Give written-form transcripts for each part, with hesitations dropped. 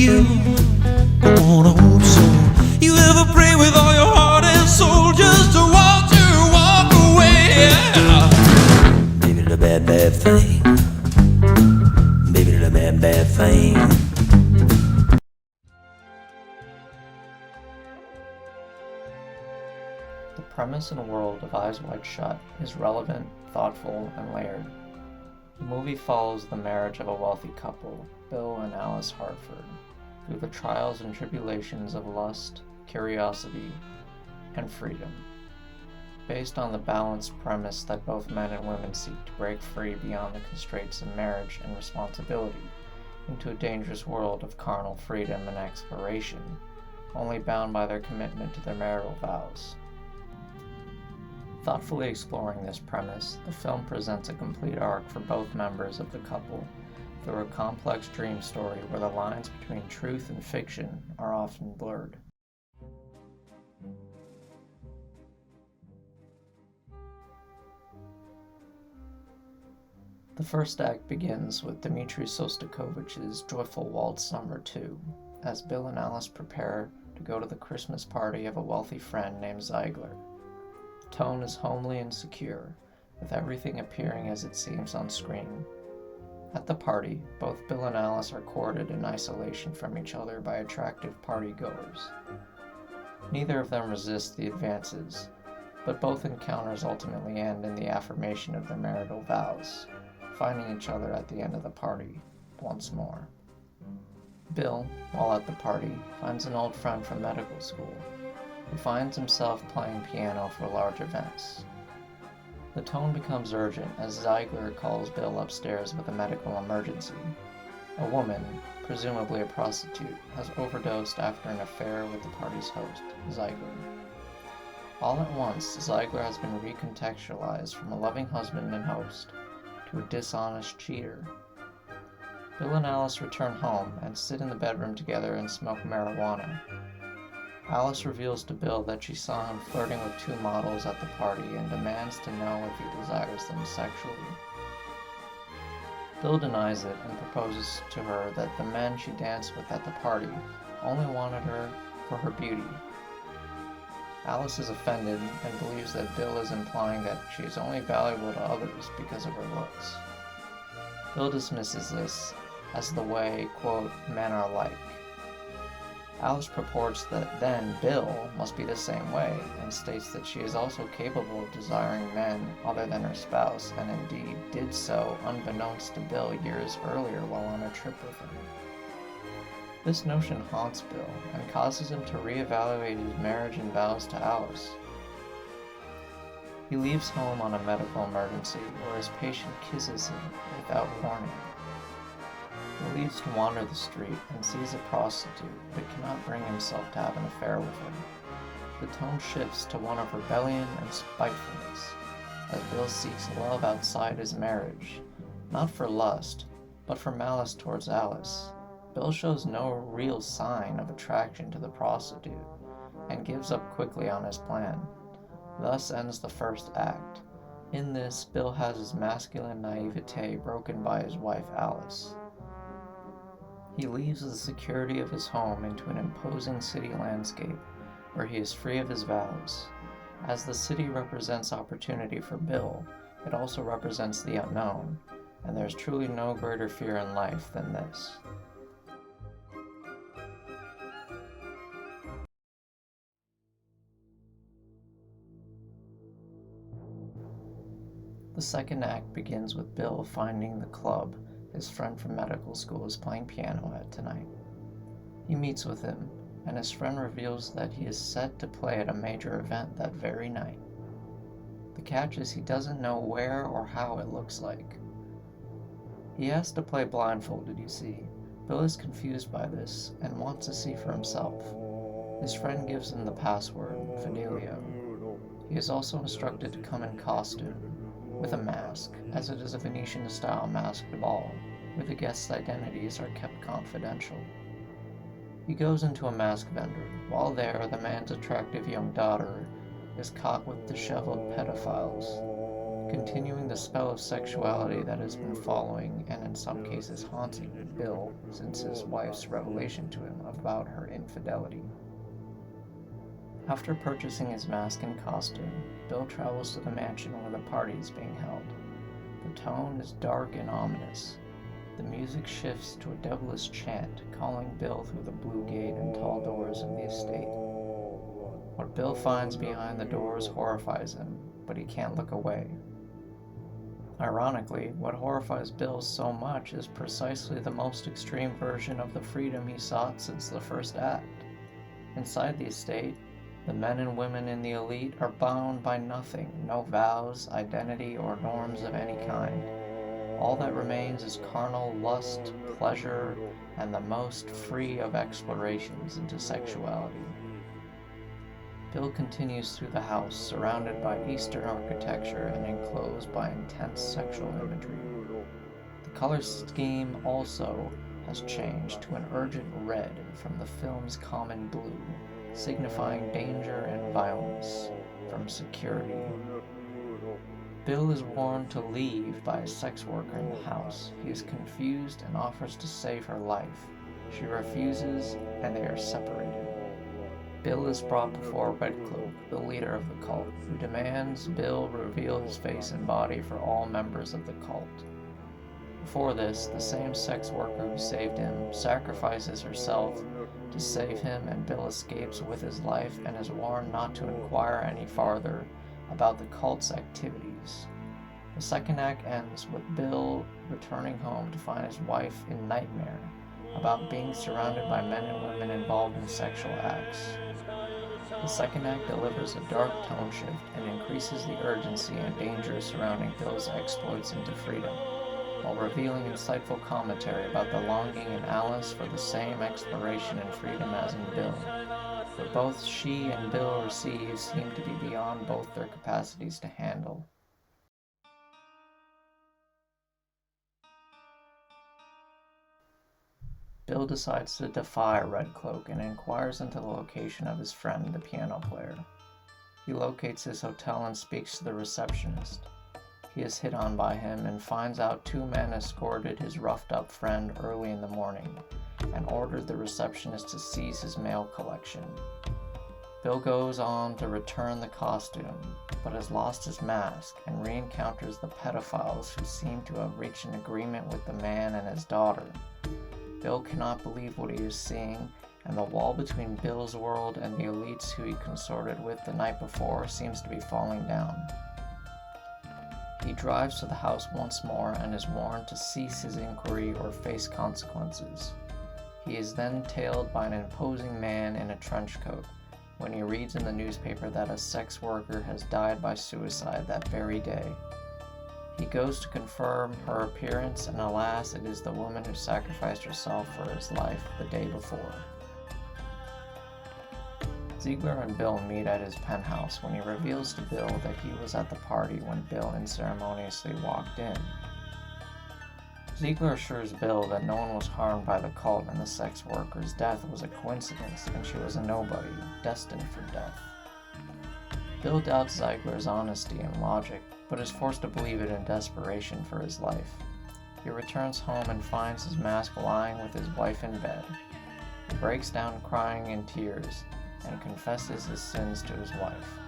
you. I wanna hope so. You ever pray with all your heart and soul just to watch her walk away? Baby, the bad, bad thing. Baby, the bad, bad thing. The premise in a world of Eyes Wide Shut is relevant, thoughtful, and layered. The movie follows the marriage of a wealthy couple, Bill and Alice Hartford, through the trials and tribulations of lust, curiosity, and freedom. Based on the balanced premise that both men and women seek to break free beyond the constraints of marriage and responsibility into a dangerous world of carnal freedom and exploration, only bound by their commitment to their marital vows. Thoughtfully exploring this premise, the film presents a complete arc for both members of the couple through a complex dream story where the lines between truth and fiction are often blurred. The first act begins with Dmitri Sostakovich's Joyful Waltz No. 2, as Bill and Alice prepare to go to the Christmas party of a wealthy friend named Ziegler. The tone is homely and secure, with everything appearing as it seems on screen. At the party, both Bill and Alice are courted in isolation from each other by attractive party-goers. Neither of them resist the advances, but both encounters ultimately end in the affirmation of their marital vows, finding each other at the end of the party once more. Bill, while at the party, finds an old friend from medical school, who finds himself playing piano for large events. The tone becomes urgent as Ziegler calls Bill upstairs with a medical emergency. A woman, presumably a prostitute, has overdosed after an affair with the party's host, Ziegler. All at once, Ziegler has been recontextualized from a loving husband and host to a dishonest cheater. Bill and Alice return home and sit in the bedroom together and smoke marijuana. Alice reveals to Bill that she saw him flirting with two models at the party and demands to know if he desires them sexually. Bill denies it and proposes to her that the men she danced with at the party only wanted her for her beauty. Alice is offended and believes that Bill is implying that she is only valuable to others because of her looks. Bill dismisses this as the way, quote, men are like. Alice purports that then Bill must be the same way, and states that she is also capable of desiring men other than her spouse, and indeed did so unbeknownst to Bill years earlier while on a trip with him. This notion haunts Bill and causes him to reevaluate his marriage and vows to Alice. He leaves home on a medical emergency where his patient kisses him without warning. He leaves to wander the street and sees a prostitute, but cannot bring himself to have an affair with her. The tone shifts to one of rebellion and spitefulness, as Bill seeks love outside his marriage, not for lust, but for malice towards Alice. Bill shows no real sign of attraction to the prostitute, and gives up quickly on his plan. Thus ends the first act. In this, Bill has his masculine naivete broken by his wife Alice. He leaves the security of his home into an imposing city landscape where he is free of his vows. As the city represents opportunity for Bill, it also represents the unknown, and there's truly no greater fear in life than this. The second act begins with Bill finding the club his friend from medical school is playing piano at tonight. He meets with him, and his friend reveals that he is set to play at a major event that very night. The catch is he doesn't know where or how it looks like. He has to play blindfolded, you see. Bill is confused by this and wants to see for himself. His friend gives him the password, Fidelio. He is also instructed to come in costume, with a mask, as it is a Venetian-style masked ball, where the guests' identities are kept confidential. He goes into a mask vendor. While there, the man's attractive young daughter is caught with disheveled pedophiles. continuing the spell of sexuality that has been following and in some cases haunting Bill since his wife's revelation to him about her infidelity. After purchasing his mask and costume, Bill travels to the mansion where the party is being held. The tone is dark and ominous. The music shifts to a devilish chant, calling Bill through the blue gate and tall doors of the estate. What Bill finds behind the doors horrifies him, but he can't look away. Ironically, what horrifies Bill so much is precisely the most extreme version of the freedom he sought since the first act. Inside the estate, the men and women in the elite are bound by nothing, no vows, identity, or norms of any kind. All that remains is carnal lust, pleasure, and the most free of explorations into sexuality. Bill continues through the house, surrounded by Eastern architecture and enclosed by intense sexual imagery. The color scheme also has changed to an urgent red from the film's common blue, signifying danger and violence from security. Bill is warned to leave by a sex worker in the house. He is confused and offers to save her life. She refuses, and they are separated. Bill is brought before Redcloak, the leader of the cult, who demands Bill reveal his face and body for all members of the cult. Before this, the same sex worker who saved him sacrifices herself to save him, and Bill escapes with his life and is warned not to inquire any farther about the cult's activities. The second act ends with Bill returning home to find his wife in nightmare about being surrounded by men and women involved in sexual acts. The second act delivers a dark tone shift and increases the urgency and danger surrounding Bill's exploits into freedom, while revealing insightful commentary about the longing in Alice for the same exploration and freedom as in Bill. What both she and Bill receive seem to be beyond both their capacities to handle. Bill decides to defy Redcloak and inquires into the location of his friend, the piano player. He locates his hotel and speaks to the receptionist. He is hit on by him and finds out two men escorted his roughed-up friend early in the morning and ordered the receptionist to seize his mail collection. Bill goes on to return the costume, but has lost his mask and re-encounters the pedophiles who seem to have reached an agreement with the man and his daughter. Bill cannot believe what he is seeing, and the wall between Bill's world and the elites who he consorted with the night before seems to be falling down. He drives to the house once more and is warned to cease his inquiry or face consequences. He is then tailed by an imposing man in a trench coat when he reads in the newspaper that a sex worker has died by suicide that very day. He goes to confirm her appearance, and alas, it is the woman who sacrificed herself for his life the day before. Ziegler and Bill meet at his penthouse when he reveals to Bill that he was at the party when Bill unceremoniously walked in. Ziegler assures Bill that no one was harmed by the cult and the sex worker's death was a coincidence and she was a nobody, destined for death. Bill doubts Ziegler's honesty and logic, but is forced to believe it in desperation for his life. He returns home and finds his mask lying with his wife in bed. He breaks down crying in tears and confesses his sins to his wife.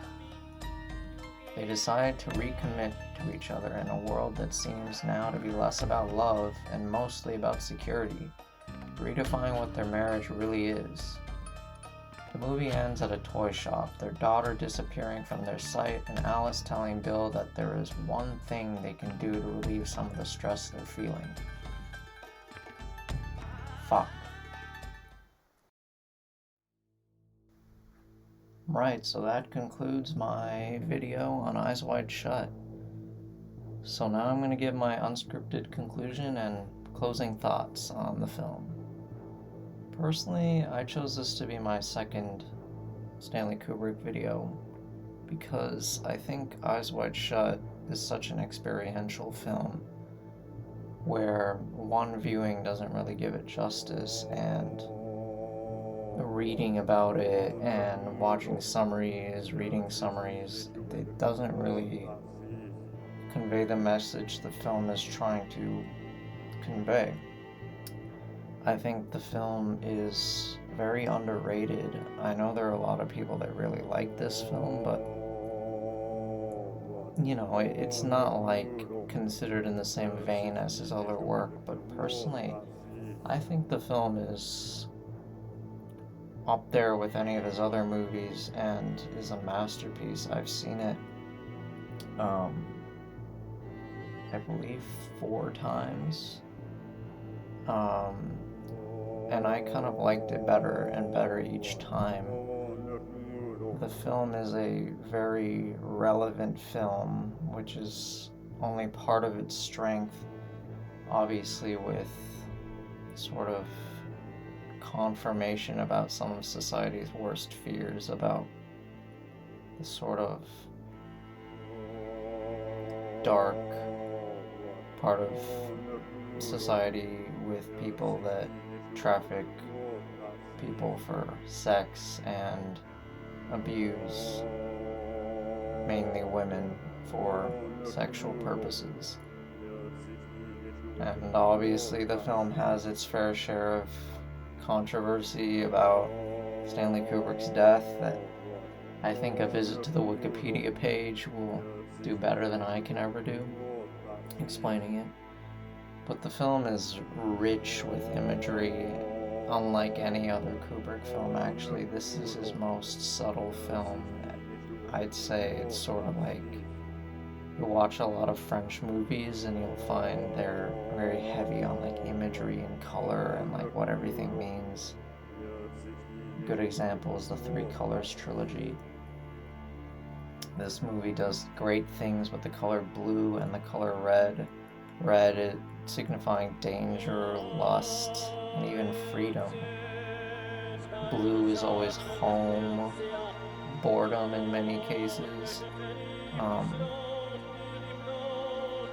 They decide to recommit to each other in a world that seems now to be less about love and mostly about security, redefining what their marriage really is. The movie ends at a toy shop, their daughter disappearing from their sight, and Alice telling Bill that there is one thing they can do to relieve some of the stress they're feeling. Fuck. Right, so that concludes my video on Eyes Wide Shut. So now I'm going to give my unscripted conclusion and closing thoughts on the film. Personally, I chose this to be my second Stanley Kubrick video because I think Eyes Wide Shut is such an experiential film where one viewing doesn't really give it justice, and reading about it and watching summaries, reading summaries, it doesn't really convey the message the film is trying to convey. I think the film is very underrated. I know there are a lot of people that really like this film, but it's not like considered in the same vein as his other work. But personally, I think the film is up there with any of his other movies and is a masterpiece. I've seen it, I believe 4 times. And I kind of liked it better and better each time. The film is a very relevant film, which is only part of its strength, obviously, with sort of confirmation about some of society's worst fears about the sort of dark part of society with people that traffic people for sex and abuse mainly women for sexual purposes. And obviously the film has its fair share of controversy about Stanley Kubrick's death that I think a visit to the Wikipedia page will do better than I can ever do explaining it. But the film is rich with imagery, unlike any other Kubrick film. Actually, this is his most subtle film. I'd say it's sort of like you watch a lot of French movies and you'll find they're very heavy on like imagery and color and like what everything means. A good example is the Three Colors trilogy. This movie does great things with the color blue and the color red. Red signifying danger, lust, and even freedom. Blue is always home, boredom in many cases,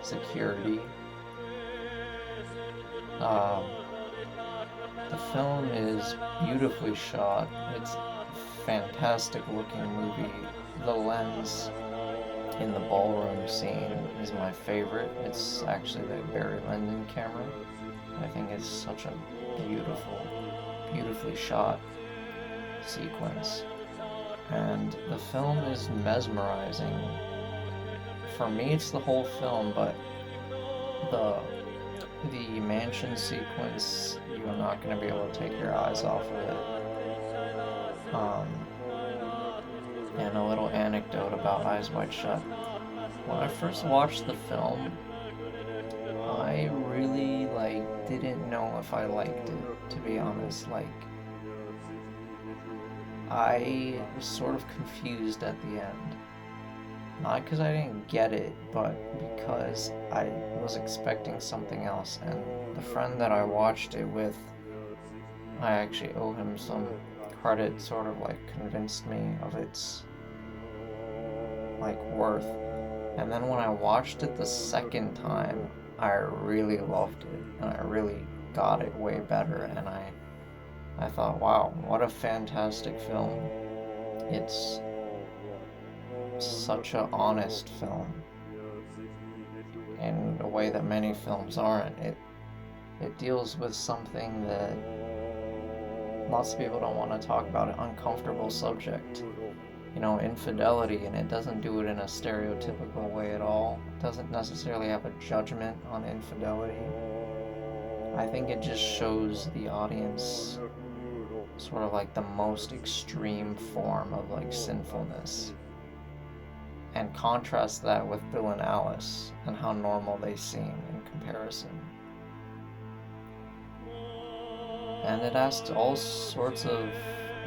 security. The film is beautifully shot. It's a fantastic looking movie. The lens in the ballroom scene is my favorite. It's actually the Barry Lyndon camera. I think it's such a beautifully shot sequence. And the film is mesmerizing. For me, it's the whole film, but the mansion sequence, you're not going to be able to take your eyes off of it. And a little anecdote about Eyes Wide Shut. When I first watched the film, I really didn't know if I liked it, to be honest. I was sort of confused at the end. Not because I didn't get it, but because I was expecting something else. And the friend that I watched it with, I actually owe him some credit, sort of convinced me of its worth. And then when I watched it the second time, I really loved it, and I really got it way better, and I thought, wow, what a fantastic film. It's such an honest film in a way that many films aren't. It deals with something that lots of people don't want to talk about, an uncomfortable subject. Infidelity, and it doesn't do it in a stereotypical way at all. It doesn't necessarily have a judgment on infidelity. I think it just shows the audience sort of the most extreme form of sinfulness, and contrast that with Bill and Alice and how normal they seem in comparison. And it asks all sorts of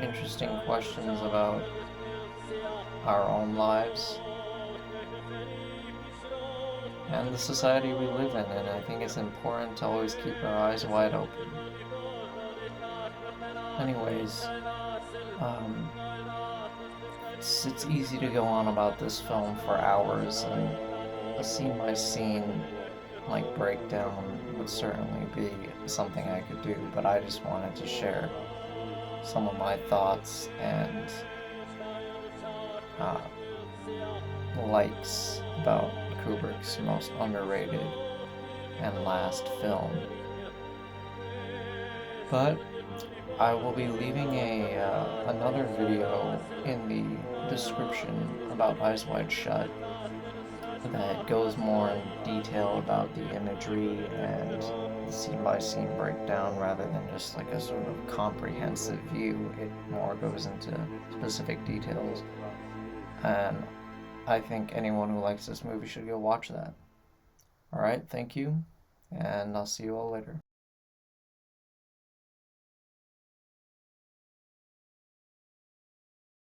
interesting questions about our own lives and the society we live in, and I think it's important to always keep our eyes wide open. Anyways, it's easy to go on about this film for hours, and a scene by scene breakdown would certainly be something I could do, but I just wanted to share some of my thoughts and likes about Kubrick's most underrated and last film. But I will be leaving another video in the description about Eyes Wide Shut that goes more in detail about the imagery and the scene-by-scene breakdown rather than just like a sort of comprehensive view. It more goes into specific details, and I think anyone who likes this movie should go watch that. Alright, thank you, and I'll see you all later.